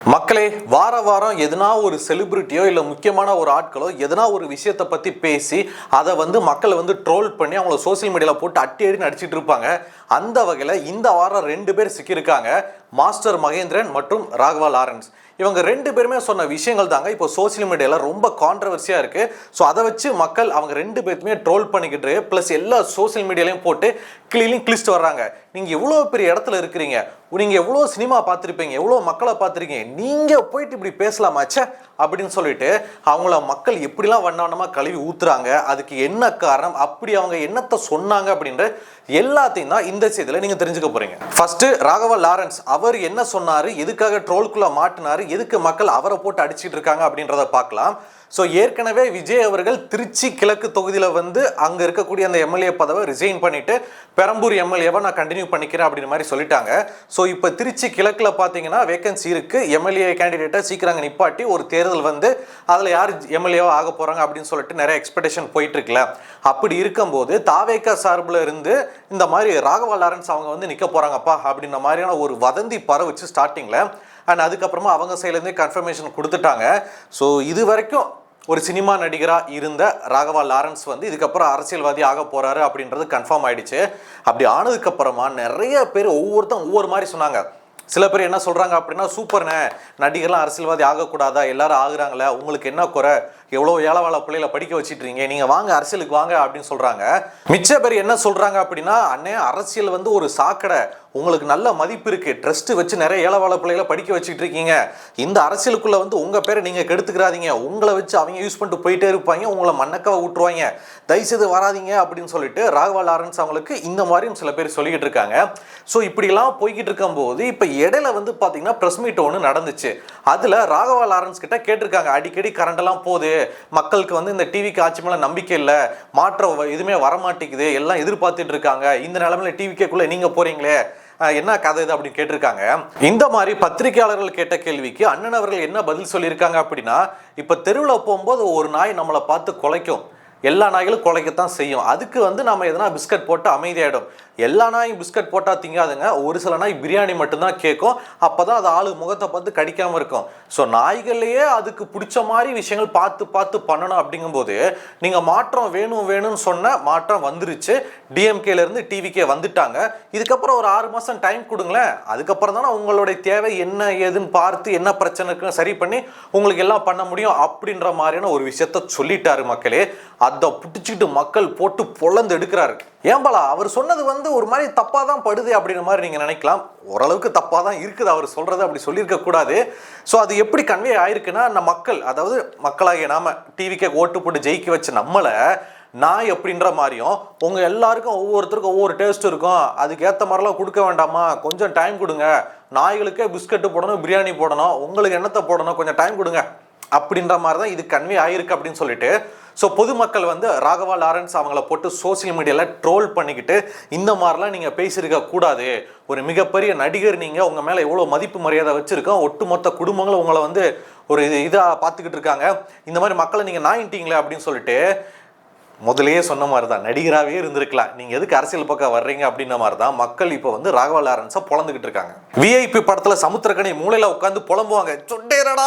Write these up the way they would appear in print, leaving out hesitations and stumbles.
மக்களே, வார வாரம் எதனா ஒரு செலிபிரிட்டியோ இல்லை முக்கியமான ஒரு ஆட்களோ எதனா ஒரு விஷயத்தை பற்றி பேசி அதை மக்களை ட்ரோல் பண்ணி அவங்கள சோசியல் மீடியாவில் போட்டு அட்டி அடி நடிச்சிட்டு இருப்பாங்க. அந்த வகையில் இந்த வாரம் 2 பேர் சிக்கியிருக்காங்க. மாஸ்டர் மகேந்திரன் மற்றும் ராகவா லாரன்ஸ். இவங்க 2 பேருமே சொன்ன விஷயங்கள் தாங்க இப்போ சோசியல் மீடியாவில் ரொம்ப கான்ட்ரவர்சியாக இருக்குது. ஸோ அதை வச்சு மக்கள் அவங்க 2 பேருமே ட்ரோல் பண்ணிக்கிட்டு ப்ளஸ் எல்லா சோசியல் மீடியாலையும் போட்டு கிழிச்சிட்டு வர்றாங்க. நீங்கள் எவ்வளோ பெரிய இடத்துல இருக்கிறீங்க, நீங்கள் எவ்வளோ சினிமா பார்த்துருப்பீங்க, எவ்வளோ மக்களை பார்த்துருக்கீங்க, நீங்கள் போயிட்டு இப்படி பேசலாமாச்சே அப்படின்னு சொல்லிட்டு அவங்கள மக்கள் எப்படிலாம் வண்ணமாக கழுவி ஊத்துறாங்க. அதுக்கு என்ன காரணம், அப்படி அவங்க என்னத்தை சொன்னாங்க அப்படின்ற எல்லாத்தையும் தான் இந்த செய்தியில் நீங்கள் தெரிஞ்சுக்க போறீங்க. ஃபர்ஸ்ட் ராகவா லாரன்ஸ் அவர் என்ன சொன்னார், எதுக்காக ட்ரோலுக்குள்ள மாட்டினாரு, எதுக்கு மக்கள் அவரை போட்டு அடிச்சிட்டு இருக்காங்க அப்படின்றத பார்க்கலாம். ஸோ ஏற்கனவே விஜய் அவர்கள் திருச்சி கிழக்கு தொகுதியில் அங்கே இருக்கக்கூடிய அந்த எம்எல்ஏ பதவை ரிசைன் பண்ணிட்டு பெரம்பூர் எம்எல்ஏவை நான் கண்டினியூ பண்ணிக்கிறேன் அப்படின்ற மாதிரி சொல்லிட்டாங்க. ஸோ இப்போ திருச்சி கிழக்கில் பார்த்தீங்கன்னா வேகன்சி இருக்குது. எம்எல்ஏ கேண்டிடேட்டை சீக்கிரம் நிப்பாட்டி ஒரு தேர்தல் அதில் யார் எம்எல்ஏவாக ஆக போகிறாங்க அப்படின்னு சொல்லிட்டு நிறைய எக்ஸ்பெக்டேஷன் போயிட்டு இருக்குல்ல. அப்படி இருக்கும்போது தாவேகா சார்பில் இருந்து இந்த மாதிரி ராகவா லாரன்ஸ் அவங்க நிற்க போகிறாங்கப்பா அப்படின்ற மாதிரியான ஒரு வதந்தி பரவுச்சு ஸ்டார்டிங்கில். அண்ட் அதுக்கப்புறமா அவங்க சைட்லேருந்தே கன்ஃபர்மேஷன் கொடுத்துட்டாங்க. ஸோ இது வரைக்கும் ஒரு சினிமா நடிகராக இருந்த ராகவா லாரன்ஸ் இதுக்கப்புறம் அரசியல்வாதி ஆக போகிறாரு அப்படின்றது கன்ஃபார்ம் ஆயிடுச்சு. அப்படி ஆனதுக்கப்புறமா நிறைய பேர் ஒவ்வொருத்தரும் ஒவ்வொரு மாதிரி சொன்னாங்க. சில பேர் என்ன சொல்கிறாங்க அப்படின்னா, சூப்பர்ண்ணே, நடிகர்லாம் அரசியல்வாதி ஆகக்கூடாதா, எல்லாரும் ஆகுறாங்களே, உங்களுக்கு என்ன குறை, எவ்வளோ ஏழவாழ பிள்ளைகளை படிக்க வச்சுட்றீங்க, நீங்கள் வாங்க அரசியலுக்கு வாங்க அப்படின்னு சொல்கிறாங்க. மிச்ச பேர் என்ன சொல்கிறாங்க அப்படின்னா, அண்ணே அரசியல் ஒரு சாக்கடை, உங்களுக்கு நல்ல மதிப்பு இருக்குது, ட்ரஸ்ட்டு வச்சு நிறைய ஏழவாழ பிள்ளைகளை படிக்க வச்சுட்டு இருக்கீங்க, இந்த அரசியலுக்குள்ளே உங்கள் பேரை நீங்கள் கெடுத்துக்கிறாதீங்க, உங்களை வச்சு அவங்க யூஸ் பண்ணிட்டு போயிட்டே இருப்பாங்க, உங்களை மண்ணக்காவை விட்டுருவாங்க, தயவுசெய்து வராதிங்க அப்படின்னு சொல்லிட்டு ராகவா லாரன்ஸ் அவங்களுக்கு இந்த மாதிரியும் சில பேர் சொல்லிக்கிட்டு இருக்காங்க. ஸோ இப்படிலாம் போய்கிட்டு இருக்கும்போது இப்போ இடையில பார்த்தீங்கன்னா ப்ரெஸ் மீட் ஒன்று நடந்துச்சு. அதில் ராகவா லாரன்ஸ் கிட்ட கேட்டிருக்காங்க, அடிக்கடி கரண்டெல்லாம் போகுது, மக்களுக்கு இந்த டிவிக்கு ஆட்சி மேலே நம்பிக்கை இல்லை, மாற்றம் எதுவுமே வரமாட்டேங்குது, எல்லாம் எதிர்பார்த்துட்டு இருக்காங்க, இந்த நிலைமையில டிவிக்குள்ளே நீங்கள் போகிறீங்களே, என்ன கதை இது அப்படின்னு கேட்டிருக்காங்க. இந்த மாதிரி பத்திரிகையாளர்கள் கேட்ட கேள்விக்கு அண்ணன் அவர்கள் என்ன பதில் சொல்லியிருக்காங்க அப்படின்னா, இப்போ தெருவில் போகும்போது ஒரு நாய் நம்மளை பார்த்து குலைக்கும், எல்லா நாய்களும் குலைக்கத்தான் செய்யும், அதுக்கு நம்ம எதனா பிஸ்கட் போட்டு அமைதியாயிடும், எல்லா நாயும் பிஸ்கட் போட்டால் திங்காதுங்க, ஒரு சில நாய் பிரியாணி மட்டும்தான் கேட்கும், அப்போ தான் அது ஆளு முகத்தை பார்த்து கடிக்காமல் இருக்கும். ஸோ நாய்கள்லேயே அதுக்கு பிடிச்ச மாதிரி விஷயங்கள் பார்த்து பார்த்து பண்ணணும். அப்படிங்கும்போது நீங்கள் மாற்றம் வேணும்னு சொன்ன மாற்றம் வந்துருச்சு, டிஎம்கேலேருந்து டிவிக்கே வந்துட்டாங்க, இதுக்கப்புறம் ஒரு 6 மாதம் டைம் கொடுங்களேன், அதுக்கப்புறம் தானே உங்களுடைய தேவை என்ன ஏதுன்னு பார்த்து என்ன பிரச்சனை இருக்குன்னு சரி பண்ணி உங்களுக்கு எல்லாம் பண்ண முடியும் அப்படின்ற மாதிரியான ஒரு விஷயத்த சொல்லிட்டாரு. மக்களே, அதை பிடிச்சிக்கிட்டு மக்கள் போட்டு பொழந்து எடுக்கிறாரு. ஏன்பலா அவர் சொன்னது ஒரு மாதிரி தப்பாக தான் படுது அப்படின்ற மாதிரி நீங்கள் நினைக்கலாம். ஓரளவுக்கு தப்பாக தான் இருக்குது, அவர் சொல்கிறது அப்படி சொல்லியிருக்க கூடாது. ஸோ அது எப்படி கன்வே ஆயிருக்குன்னா, நம்ம மக்கள், அதாவது மக்களாகிய நாம டிவிக்கே ஓட்டு போட்டு ஜெயிக்க வச்ச நம்மளை நாய் அப்படின்ற மாதிரியும் உங்கள் எல்லாருக்கும் ஒவ்வொருத்தருக்கும் ஒவ்வொரு டேஸ்ட் இருக்கும், அதுக்கேற்ற மாதிரிலாம் கொடுக்க வேண்டாமா, கொஞ்சம் டைம் கொடுங்க, நாய்களுக்கே பிஸ்கட்டு போடணும், பிரியாணி போடணும், உங்களுக்கு என்னத்தை போடணும், கொஞ்சம் டைம் கொடுங்க அப்படின்ற மாதிரி தான் இது கன்வே ஆயிருக்கு அப்படின்னு சொல்லிட்டு ஸோ பொதுமக்கள் ராகவா லாரன்ஸ் அவங்கள போட்டு சோசியல் மீடியாவில் ட்ரோல் பண்ணிக்கிட்டு இந்த மாதிரிலாம் நீங்கள் பேசியிருக்க கூடாது, ஒரு மிகப்பெரிய நடிகர் நீங்கள், உங்கள் மேலே எவ்வளோ மதிப்பு மரியாதை வச்சுருக்கோம், ஒட்டுமொத்த குடும்பங்களும் உங்களை ஒரு இதாக பார்த்துக்கிட்டு இருக்காங்க, இந்த மாதிரி மக்களை நீங்கள் நாயிட்டீங்களே அப்படின்னு சொல்லிட்டு முதலையே சொன்ன மாதிரி தான், நடிகராகவே இருந்திருக்கலாம், நீங்கள் எதுக்கு அரசியல் பக்கம் வர்றீங்க அப்படின்ற மாதிரி தான் மக்கள் இப்போ ராகவா லாரன்ஸை பொழந்துக்கிட்டு இருக்காங்க. விஐபி படத்தில் சமுத்திரக்கனி மூளையில் உட்காந்து புலம்புவாங்க, சொன்னேடா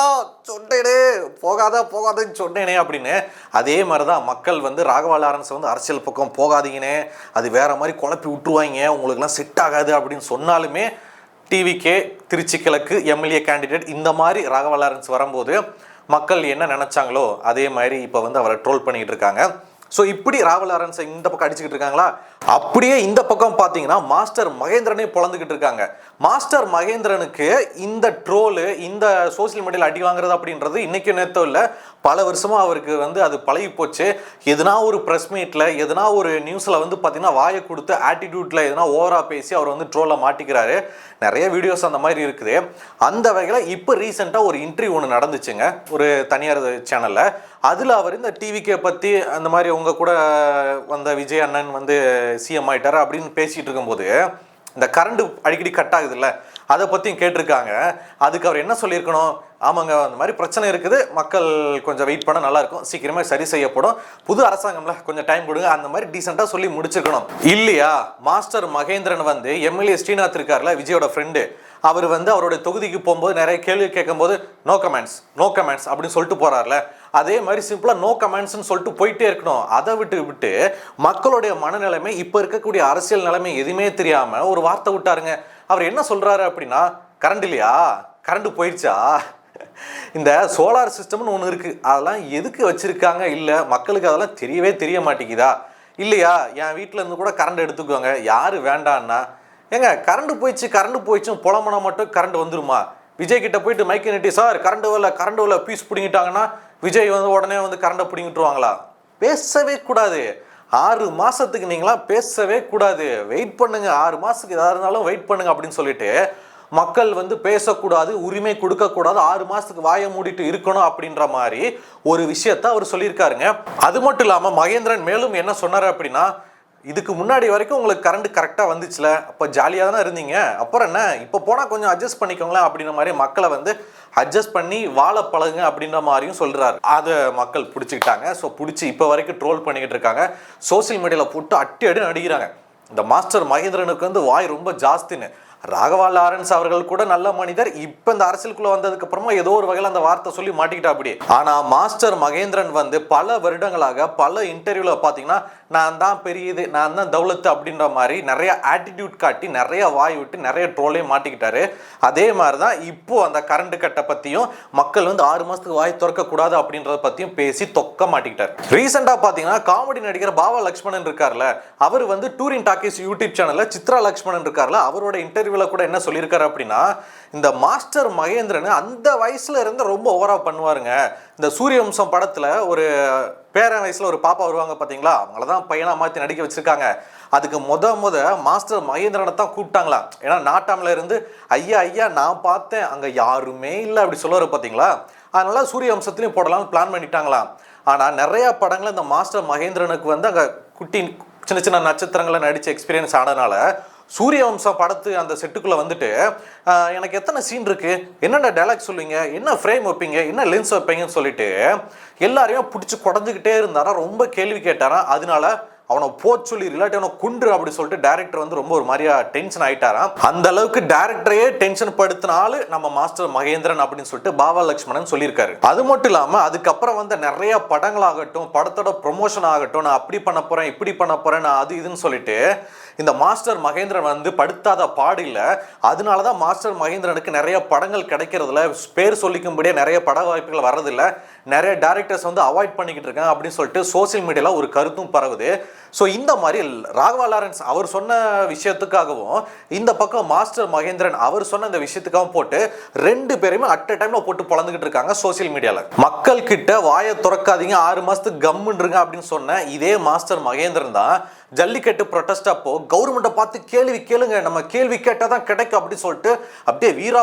சொன்னேனே, போகாதன்னு சொன்னேனே அப்படின்னு. அதே மாதிரி தான் மக்கள் ராகவா லாரன்ஸ் அரசியல் பக்கம் போகாதீங்கன்னே, அது வேற மாதிரி குழப்பி விட்டுருவாங்க, உங்களுக்குலாம் செட் ஆகாது அப்படின்னு சொன்னாலுமே டிவிக்கே திருச்சி கிழக்கு எம்எல்ஏ கேண்டிடேட் இந்த மாதிரி ராகவா லாரன்ஸ் வரும்போது மக்கள் என்ன நினைச்சாங்களோ அதே மாதிரி இப்போ அவரை ட்ரோல் பண்ணிக்கிட்டு இருக்காங்க. ஸோ இப்படி ராகவா லாரன்ஸை இந்த பக்கம் அடிச்சுக்கிட்டு இருக்காங்களா, அப்படியே இந்த பக்கம் பார்த்தீங்கன்னா மாஸ்டர் மகேந்திரனே பொழந்துக்கிட்டு இருக்காங்க. மாஸ்டர் மகேந்திரனுக்கு இந்த ட்ரோலு, இந்த சோசியல் மீடியாவில் அடி வாங்குறது அப்படின்றது இன்றைக்கும் நேரத்தோ இல்லை, பல வருஷமாக அவருக்கு அது பழகி போச்சு. எதனா ஒரு ப்ரெஸ் மீட்டில் எதனா ஒரு நியூஸில் பார்த்தீங்கன்னா வாயை கொடுத்து ஆட்டிடியூட்டில் எதனா ஓவராக பேசி அவர் ட்ரோலில் மாட்டிக்கிறாரு. நிறைய வீடியோஸ் அந்த மாதிரி இருக்குது. அந்த வகையில் இப்போ ரீசெண்டாக ஒரு இன்டர்வியூ ஒன்று நடந்துச்சுங்க ஒரு தனியார் சேனலில். அதில் அவர் இந்த டிவிக்கே பற்றி அந்த மாதிரி உங்கள் கூட வந்த விஜய் அண்ணன் சிஎம் ஆகிட்டார் அப்படின்னு பேசிகிட்டு இருக்கும்போது இந்த கரண்ட் அடிக்கடி கட் ஆகுதுல்ல, அதை பற்றியும் கேட்டிருக்காங்க. அதுக்கு அவர் என்ன சொல்லியிருக்கணும், ஆமாங்க அந்த மாதிரி பிரச்சனை இருக்குது, மக்கள் கொஞ்சம் வெயிட் பண்ண நல்லாயிருக்கும், சீக்கிரமாக சரி செய்யப்படும், புது அரசாங்கம்ல கொஞ்சம் டைம் கொடுங்க, அந்த மாதிரி டீசெண்டாக சொல்லி முடிச்சிருக்கணும் இல்லையா. மாஸ்டர் மகேந்திரன் எம்எல்ஏ ஸ்ரீநாத் இருக்கார்ல, விஜயோட ஃப்ரெண்டு, அவர் வந்து அவருடைய தொகுதிக்கு போகும்போது நிறைய கேள்வி கேட்கும்போது நோ கமெண்ட்ஸ் அப்படின்னு சொல்லிட்டு போறாருல, அதே மாதிரி சிம்பிளா நோ கமெண்ட்ஸ்னு சொல்லிட்டு போயிட்டே இருக்கணும். அதை விட்டு மக்களுடைய மனநிலைமை, இப்ப இருக்கக்கூடிய அரசியல் நிலைமை எதுவுமே தெரியாம ஒரு வார்த்தை விட்டாருங்க. அவர் என்ன சொல்றாரு அப்படின்னா, கரண்ட் இல்லையா, கரண்ட் போயிடுச்சா, இந்த சோலார் சிஸ்டம்னு ஒன்று இருக்கு, அதெல்லாம் எதுக்கு வச்சிருக்காங்க, இல்லை மக்களுக்கு அதெல்லாம் தெரிய மாட்டேங்குதா, இல்லையா என் வீட்டில் இருந்து கூட கரண்ட் எடுத்துக்குவாங்க, யாரு வேண்டான்னா, ஏங்க கரண்ட் போயிடுச்சு புலம்புனா மட்டும் கரண்ட் வந்துருமா? விஜய் கிட்ட போயிட்டு மைக்கை நட்டி சார் கரண்ட் வரல பீஸ் பிடிங்கிட்டாங்கன்னா விஜய் வந்து உடனே வந்து கரண்டை பிடிங்கிட்டுருவாங்களா? பேசவே கூடாது. 6 மாசத்துக்கு நீங்களாம் பேசவே கூடாது, வெயிட் பண்ணுங்க, 6 மாசத்துக்கு எதாவது இருந்தாலும் வெயிட் பண்ணுங்க அப்படின்னு சொல்லிட்டு மக்கள் வந்து பேசக்கூடாது, உரிமை கொடுக்கக்கூடாது, 6 மாசத்துக்கு வாயை மூடிட்டு இருக்கணும் அப்படின்ற மாதிரி ஒரு விஷயத்த அவர் சொல்லியிருக்காருங்க. அது மட்டும் இல்லாமல் மகேந்திரன் மேலும் என்ன சொன்னார் அப்படின்னா, இதுக்கு முன்னாடி வரைக்கும் உங்களுக்கு கரண்ட் கரெக்டாக வந்துச்சுல, அப்போ ஜாலியாக தானே இருந்தீங்க, அப்புறம் என்ன இப்போ போனால் கொஞ்சம் அட்ஜஸ்ட் பண்ணிக்கோங்களேன் அப்படின்ற மாதிரி மக்களை வந்து அட்ஜஸ்ட் பண்ணி வாழ பழகுங்க அப்படின்ற மாதிரியும் சொல்கிறாரு. அதை மக்கள் பிடிச்சிக்கிட்டாங்க. ஸோ பிடிச்சி இப்போ வரைக்கும் ட்ரோல் பண்ணிக்கிட்டு இருக்காங்க, சோசியல் மீடியாவில் போட்டு அடி அடிக்கிறாங்க. இந்த மாஸ்டர் மகேந்திரனுக்கு வந்து வாய் ரொம்ப ஜாஸ்தின்னு. ராகவா லாரன்ஸ் அவர்கள் கூட நல்ல மனிதர், இப்ப இந்த அரசியலுக்குள்ள வந்ததுக்கு அப்புறமா ஏதோ ஒரு வகையில் அந்த வார்த்தை சொல்லி மாட்டிக்கிட்டா அப்படி. ஆனா மாஸ்டர் மகேந்திரன் வந்து பல வருடங்களாக பல இன்டர்வியூல பாத்தீங்கன்னா நான் தான் பெரியது, நான் தான் தௌலத்து அப்படின்ற மாதிரி நிறைய ஆட்டிடியூட் காட்டி நிறைய வாய் விட்டு நிறைய ட்ரோலையும் மாட்டிக்கிட்டாரு. அதே மாதிரிதான் இப்போ அந்த கரண்ட் கட்டை பத்தியும் மக்கள் வந்து 6 மாசத்துக்கு வாய் திறக்க கூடாது அப்படின்றத பத்தியும் பேசி தொக்க மாட்டிக்கிட்டார். ரீசெண்டா பாத்தீங்கன்னா காமெடி நடிகர் பாவா லட்சுமணன் இருக்கார்ல, அவர் வந்து டூரிங் டாக்கீஸ் யூடியூப் சேனல்ல சித்ரா லட்சுமணன் இருக்கார்ல, அவரோட இன்டர்வியூ கூட என்ன சொல்லியிருக்காரு அப்படின்னா, இந்த மாஸ்டர் மகேந்திரன் அந்த வயசுல இருந்து ரொம்ப ஓவரா பண்ணுவாருங்க. இந்த சூரியவம்சம் படத்துல ஒரு பேரன் வயசுல ஒரு பாப்பா வருவாங்க பாத்தீங்களா, அவங்களதான் பையனா மாத்தி நடிக்க வச்சிருக்காங்க. அதுக்கு முத மாஸ்டர் மகேந்திரனை தான் கூப்பிட்டாங்களாம். ஏன்னா நாட்டாமல இருந்து ஐயா நான் பார்த்தேன் அங்க யாருமே இல்லை அப்படி சொல்லுவாரு பாத்தீங்களா, அதனால சூரியவம்சத்திலையும் போடலாம்னு பிளான் பண்ணிட்டாங்களாம். ஆனா நிறைய படங்களை இந்த மாஸ்டர் மகேந்திரனுக்கு வந்து அங்க குட்டி சின்ன நட்சத்திரங்களை நடிச்ச எக்ஸ்பீரியன்ஸ் ஆனதுனால சூரியவம்சம் படத்து அந்த செட்டுக்குள்ள வந்துட்டு எனக்கு எத்தனை சீன் இருக்கு, என்னென்ன டைலாக் சொல்லுவீங்க, என்ன ஃப்ரேம் வைப்பீங்க, என்ன லென்ஸ் வைப்பீங்கன்னு சொல்லிட்டு எல்லாரையும் பிடிச்சி குடஞ்சிக்கிட்டே இருந்தாரா, ரொம்ப கேள்வி கேட்டாரா. அதனால அவனை சொல்லி இல்லாட்டி அவனை குன்று அப்படி சொல்லிட்டு டைரக்டர் வந்து ரொம்ப ஒரு மாதிரியா டென்ஷன் ஆயிட்டாராம். அந்த அளவுக்கு டைரக்டரையே டென்ஷன் படுத்தினாலும் நம்ம மாஸ்டர் மகேந்திரன் அப்படின்னு சொல்லிட்டு பாவா லட்சுமணன் சொல்லியிருக்காரு. அது மட்டும் இல்லாம அதுக்கப்புறம் வந்து நிறைய படங்களாகட்டும், படத்தோட ப்ரொமோஷன் ஆகட்டும், நான் அப்படி பண்ண போறேன் இப்படி பண்ண போறேன் நான் அது இதுன்னு சொல்லிட்டு இந்த மாஸ்டர் மகேந்திரன் வந்து படுத்தாத பாடு இல்லை. அதனாலதான் மாஸ்டர் மகேந்திரனுக்கு நிறைய படங்கள் கிடைக்கிறதுல, பேர் சொல்லிக்கும்படியே நிறைய பட வாய்ப்புகள் வர்றதில்லை, நிறைய டைரக்டர்ஸ் வந்து அவாய்ட் பண்ணிக்கிட்டு இருக்காங்க அப்படின்னு சொல்லிட்டு சோசியல் மீடியால ஒரு கருத்தும் பரவுது. ஸோ இந்த மாதிரி ராகவா லாரன்ஸ் அவர் சொன்ன விஷயத்துக்காகவும் இந்த பக்கம் மாஸ்டர் மகேந்திரன் அவர் சொன்ன இந்த விஷயத்துக்காகவும் போட்டு 2 பேருமே அட் அ டைம்ல போட்டு பொழந்துகிட்டு இருக்காங்க சோசியல் மீடியால. மக்கள் கிட்ட வாயை திறக்காதீங்க, 6 மாசத்துக்கு கம்முன்றுங்க அப்படின்னு சொன்ன இதே மாஸ்டர் மகேந்திரன் தான் ஜல்லிக்கட்டு ப்ரொட்டஸ்ட் அப்போ கவர்மெண்ட்டை பார்த்து கேள்வி கேளுங்க, நம்ம கேள்வி கேட்டால் தான் கிடைக்கும் அப்படின்னு சொல்லிட்டு அப்படியே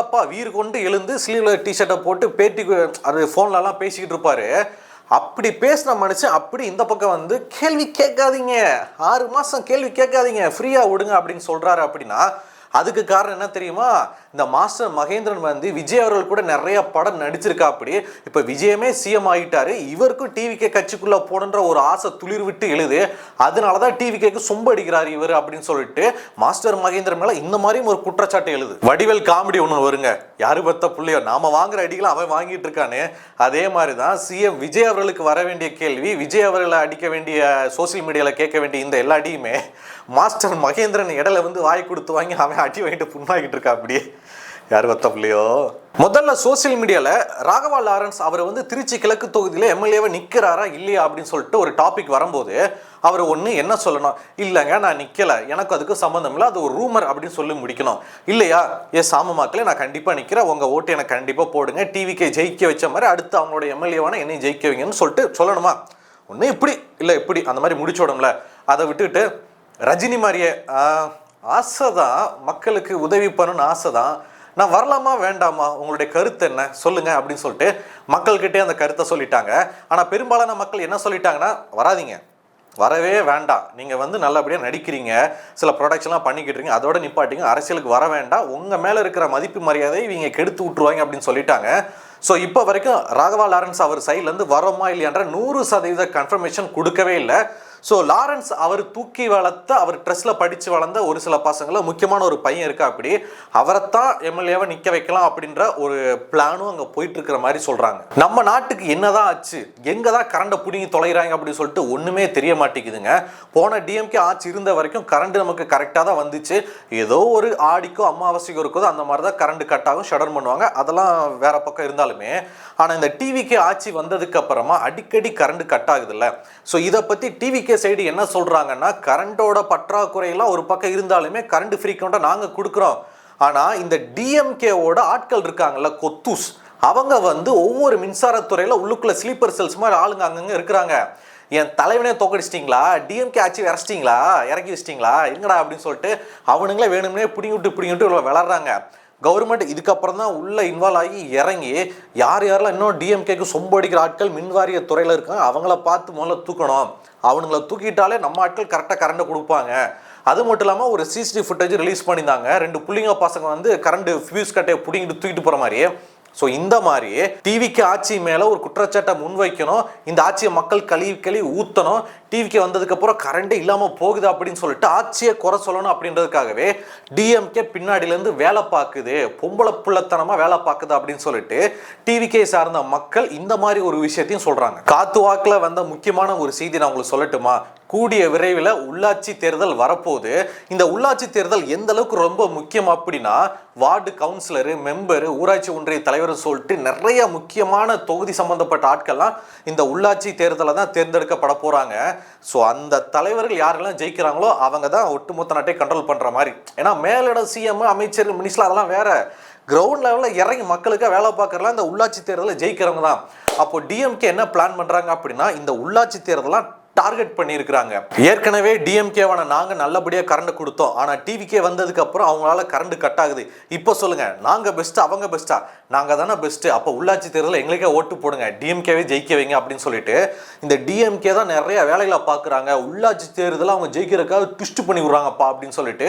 வீர் கொண்டு எழுந்து ஸ்லீவ்ல டிஷர்ட்டை போட்டு பேட்டி அது ஃபோன்லலாம் பேசிக்கிட்டு இருப்பாரு. அப்படி பேசின மனுஷன் அப்படி இந்த பக்கம் வந்து கேள்வி கேட்காதீங்க, 6 மாசம் கேள்வி கேட்காதீங்க, ஃப்ரீயா விடுங்க அப்படின்னு சொல்றாரு. அப்படின்னா அதுக்கு காரணம் என்ன தெரியுமா, இந்த மாஸ்டர் மகேந்திரன் வந்து விஜய் அவர்கள் கூட நிறைய படம் நடிச்சிருக்கா. அப்படி இப்போ விஜயமே சிஎம் ஆகிட்டாரு, இவருக்கும் டிவிகே கட்சிக்குள்ள போடுன்ற ஒரு ஆசை துளிர் விட்டு எழுது, அதனாலதான் டிவிகேக்கு சொம்பு அடிக்கிறார் இவர் அப்படின்னு சொல்லிட்டு மாஸ்டர் மகேந்திரன் மேல இந்த மாதிரியும் ஒரு குற்றச்சாட்டு எழுது. வடிவேல் காமெடி ஒன்று வருங்க, யாரு பத்த புள்ளையோ நாம வாங்குற அடிகளை அவன் வாங்கிட்டு இருக்கானு, அதே மாதிரிதான் சிஎம் விஜய் அவர்களுக்கு வர வேண்டிய கேள்வி, விஜய் அவர்களை அடிக்க வேண்டிய சோசியல் மீடியால கேட்க வேண்டிய இந்த எல்லா அடியுமே மாஸ்டர் மகேந்திரன் இடையில வந்து வாய் கொடுத்து வாங்கி அவன் அடி வாங்கிட்டு புண்ணாகிட்டு இருக்கா. அப்படியே யாரு வத்தப்பிள்ளையோ. முதல்ல சோசியல் மீடியால ராகவா லாரன்ஸ் அவர் வந்து திருச்சி கிழக்கு தொகுதியில எம்எல்ஏவை நிக்கிறாரா இல்லையா அப்படின்னு சொல்லிட்டு ஒரு டாபிக் வரும்போது அவர் ஒன்று என்ன சொல்லணும், இல்லைங்க நான் நிக்கல, எனக்கு அதுக்கு சம்பந்தம் இல்லை, அது ஒரு ரூமர் அப்படின்னு சொல்லி முடிக்கணும். இல்லையா சாம மக்களே நான் கண்டிப்பா நிக்கிறேன், உங்க ஓட்டு எனக்கு கண்டிப்பா போடுங்க, டிவிக்கு ஜெயிக்க வச்ச மாதிரி அடுத்து அவங்களோட எம்எல்ஏவான என்னையும் ஜெயிக்க வைங்கன்னு சொல்லிட்டு சொல்லணுமா? ஒன்று இப்படி இல்லை இப்படி அந்த மாதிரி முடிச்சோடும்ல. அதை விட்டுட்டு ரஜினி மாதிரியே ஆசைதான், மக்களுக்கு உதவி பண்ணணும்னு ஆசைதான், நான் வரலாமா வேண்டாமா, உங்களுடைய கருத்து என்ன சொல்லுங்க அப்படின்னு சொல்லிட்டு மக்கள்கிட்டே அந்த கருத்தை சொல்லிட்டாங்க. ஆனால் பெரும்பாலான மக்கள் என்ன சொல்லிட்டாங்கன்னா, வராதிங்க, வரவே வேண்டாம், நீங்கள் வந்து நல்லபடியாக நடிக்கிறீங்க, சில ப்ரொடக்ஷன்லாம் பண்ணிக்கிட்டு இருக்கீங்க, அதோட நிப்பாட்டிங்க, அரசியலுக்கு வர வேண்டாம், உங்கள் மேலே இருக்கிற மதிப்பு மரியாதை இவங்க கெடுத்து விட்டுருவாங்க அப்படின்னு சொல்லிட்டாங்க. ஸோ இப்போ வரைக்கும் ராகவா லாரன்ஸ் அவர் சைட்லேருந்து வரோமா இல்லையான்ற 100% கன்ஃபர்மேஷன் கொடுக்கவே இல்லை. ஸோ லாரன்ஸ் அவர் தூக்கி வளர்த்த, அவர் ட்ரெஸ்ல படிச்சு வளர்ந்த ஒரு சில பசங்களை முக்கியமான ஒரு பையன் இருக்கா, அப்படி அவரைத்தான் எம்எல்ஏவை நிக்க வைக்கலாம் அப்படின்ற ஒரு பிளானும் அங்க போயிட்டு இருக்கிற மாதிரி சொல்றாங்க. நம்ம நாட்டுக்கு என்னதான் ஆச்சு, எங்கதான் கரண்ட புடிங்கி தொலைறாங்க அப்படின்னு சொல்லிட்டு ஒண்ணுமே தெரிய மாட்டேங்குதுங்க. போன டிஎம்கே ஆட்சி இருந்த வரைக்கும் கரண்ட் நமக்கு கரெக்டா தான் வந்துச்சு. ஏதோ ஒரு ஆடிக்கோ அமாவாசைக்கோ இருக்கோ அந்த மாதிரி தான் கரண்ட் கட் ஆகும், ஷடர் பண்ணுவாங்க, அதெல்லாம் வேற பக்கம் இருந்தாலுமே. ஆனா இந்த டிவிகே ஆட்சி வந்ததுக்கு அப்புறமா அடிக்கடி கரண்ட் கட் ஆகுது இல்ல. ஸோ இதை பத்தி டிவிகே சைடு என்ன சொல்றாங்கன்னா, கரண்டோட பற்றாக்குறையெல்லாம் ஒரு பக்கம் இருந்தாலுமே கரண்ட் ஃப்ரீக்வெண்டா நாங்க கொடுக்குறோம். ஆனா இந்த டிஎம்கேவோட ஆட்கள் இருக்காங்கல்ல, கொத்தூஸ், அவங்க வந்து ஒவ்வொரு மின்சாரத்துறையில உள்ளுக்குள்ள ஸ்லீப்பர் செல்ஸ் மாதிரி ஆளுங்க அங்கங்க இருக்கிறாங்க. என் தலைவனே தோக்கடிச்சிட்டிங்களா, டிஎம்கே ஆட்சி இறச்சிட்டிங்களா, இறக்கி வச்சிட்டிங்களா, எங்கடா அப்படின்னு சொல்லிட்டு அவனுங்களே வேணும்னே பிடிங்கி விட்டு விளாட்றாங்க. கவர்மெண்ட் இதுக்கப்புறம் தான் உள்ள இன்வால்வ் ஆகி இறங்கி யார் யாரெல்லாம் இன்னும் டிஎம்கேக்கு சொம்பு அடிக்கிற ஆட்கள் மின்வாரிய துறையில் இருக்காங்க அவங்கள பார்த்து முதல்ல தூக்கணும். அவனுங்களை தூக்கிட்டாலே நம்ம ஆட்கள் கரெக்டாக கரண்ட் கொடுப்பாங்க. அது மட்டும் இல்லாமல் ஒரு சிசிடிவி ஃபுட்டேஜ் ரிலீஸ் பண்ணியிருந்தாங்க, 2 புள்ளிங்க பசங்க வந்து கரண்ட் ஃபியூஸ் கட்டையை பிடிங்கிட்டு தூக்கிட்டு போகிற மாதிரி. ஸோ இந்த மாதிரி டிவிக்கு ஆட்சி மேலே ஒரு குற்றச்சாட்டை முன்வைக்கணும், இந்த ஆட்சியை மக்கள் கழுவி ஊற்றணும், டிவிக்கு வந்ததுக்கப்புறம் கரண்டே இல்லாமல் போகுது அப்படின்னு சொல்லிட்டு ஆட்சியை குறை சொல்லணும் அப்படின்றதுக்காகவே டிஎம்கே பின்னாடியிலேருந்து வேலை பார்க்குது, பொம்பளை புள்ளத்தனமாக வேலை பார்க்குது அப்படின்னு சொல்லிட்டு டிவிகே சார்ந்த மக்கள் இந்த மாதிரி ஒரு விஷயத்தையும் சொல்கிறாங்க. காத்து வாக்கில் வந்த முக்கியமான ஒரு செய்தி நான் உங்களுக்கு சொல்லட்டுமா? கூடிய விரைவில் உள்ளாட்சி தேர்தல் வரப்போகுது. இந்த உள்ளாட்சி தேர்தல் எந்த அளவுக்கு ரொம்ப முக்கியம் அப்படின்னா, வார்டு கவுன்சிலரு, மெம்பரு, ஊராட்சி ஒன்றிய தலைவர் சொல்லிட்டு நிறைய முக்கியமான தொகுதி சம்பந்தப்பட்ட ஆட்கள்லாம் இந்த உள்ளாட்சி தேர்தலை தான் தேர்ந்தெடுக்கப்பட போறாங்க. ஸோ அந்த தலைவர்கள் யாரெல்லாம் ஜெயிக்கிறாங்களோ அவங்க தான் ஒட்டுமொத்த நாட்டை கண்ட்ரோல் பண்ற மாதிரி. ஏன்னா மேலிட சிஎம், அமைச்சர், மினிஸ்டர் அதெல்லாம் வேற, கிரவுண்ட் லெவலில் இறங்கி மக்களுக்காக வேலை பார்க்கறலாம் இந்த உள்ளாட்சி தேர்தலில் ஜெயிக்கிறவங்க தான். அப்போ டிஎம்கே என்ன பிளான் பண்றாங்க அப்படின்னா, இந்த உள்ளாட்சி தேர்தலாம் டார்கெட் பண்ணியிருக்கிறாங்க. ஏற்கனவே டிஎம்கேவான நாங்கள் நல்லபடியாக கரண்ட் கொடுத்தோம், ஆனால் டிவிகே வந்ததுக்கு அப்புறம் அவங்களால கரண்ட் கட் ஆகுது. இப்போ சொல்லுங்க, நாங்கள் பெஸ்ட்டா அவங்க பெஸ்ட்டா? நாங்கள் தானே பெஸ்ட்டு. அப்போ உள்ளாட்சி தேர்தலில் எங்களுக்கே ஓட்டு போடுங்க, டிஎம்கேவே ஜெயிக்க வைங்க அப்படின்னு சொல்லிட்டு இந்த டிஎம்கே தான் நிறைய வேலைகளை பார்க்குறாங்க. உள்ளாட்சி தேர்தலில் அவங்க ஜெயிக்கிறதுக்காக ட்விஸ்ட் பண்ணி விடுறாங்கப்பா அப்படின்னு சொல்லிட்டு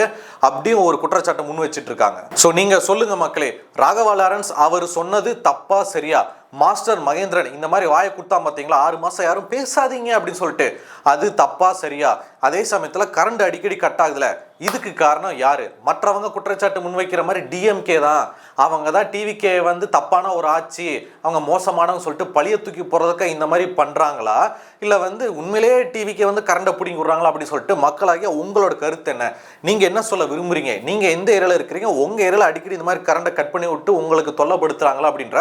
அப்படியும் ஒரு குற்றச்சாட்டை முன் வச்சுட்டு இருக்காங்க. ஸோ நீங்கள் சொல்லுங்க மக்களே, ராகவா லாரன்ஸ் அவர் சொன்னது தப்பா சரியா? மாஸ்டர் மகேந்திரன் இந்த மாதிரி வாயை கொடுத்தா பார்த்தீங்களா, 6 மாசம் யாரும் பேசாதீங்க அப்படின்னு சொல்லிட்டு, அது தப்பா சரியா? அதே சமயத்தில் கரண்ட் அடிக்கடி கட் ஆகுதுல, இதுக்கு காரணம் யாரு? மற்றவங்க குற்றச்சாட்டு முன்வைக்கிற மாதிரி டிஎம்கே தான், அவங்க தான் டிவிகே வந்து தப்பான ஒரு ஆட்சி, அவங்க மோசமானவங்க சொல்லிட்டு பழிய தூக்கி போறதுக்கு இந்த மாதிரி பண்றாங்களா, இல்லை வந்து உண்மையிலேயே டிவிகே வந்து கரண்டை பிடிங்கி விடுறாங்களா அப்படின்னு சொல்லிட்டு மக்களாகிய உங்களோட கருத்து என்ன? நீங்க என்ன சொல்ல விரும்புறீங்க? நீங்க எந்த ஏரியாவில் இருக்கிறீங்க? உங்க ஏரியாவில் அடிக்கடி இந்த மாதிரி கரண்டை கட் பண்ணி விட்டு உங்களுக்கு தொல்லப்படுத்துறாங்களா அப்படின்ற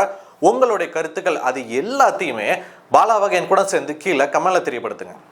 உங்களுடைய கருத்துக்கள் அது எல்லாத்தையுமே பாலாவகன் கூட சேர்ந்து கீழே கமெண்ட்ல தெரியப்படுத்துங்க.